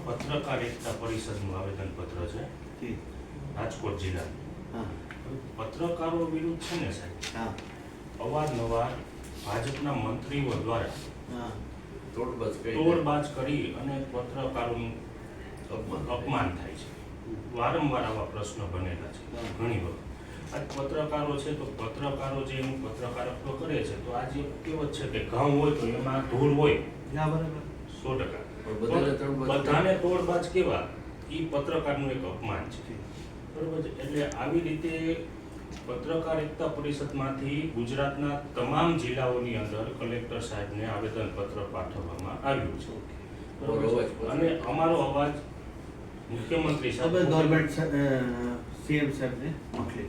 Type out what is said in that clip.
પત્રકારિતા પરિષદનું આવેદનપત્ર છે રાજકોટ જિલ્લા. પત્રકારો વિરુદ્ધ છે ને સાહેબ, અવારનવાર ભાજપના મંત્રીઓ દ્વારા તોડબાજ કરી અને પત્રકારોનું અપમાન થાય છે. વારંવાર આવા પ્રશ્નો બનેલા છે ઘણી વખત. આજ પત્રકારો છે તો પત્રકારો જે એનું પત્રકારત્વ કરે છે તો આજે કહેવત છે કે ઘઉં હોય તો એમાં ધૂળ હોય. બરાબર, 100%. બધાને તોડબાજ કેવા એ પત્રકારનું એક અપમાન છે. બરોબર છે. એટલે આવી રીતે પત્રકારિતા પરિષદમાંથી ગુજરાતના તમામ જિલ્લાઓની અંદર કલેક્ટર સાહેબને આવેદનપત્ર પાઠવવામાં આવ્યું છે. બરોબર છે. અને અમારો અવાજ મુખ્યમંત્રી સાહેબ, ગવર્મેન્ટ સીએમ સાહેબને મોકલી.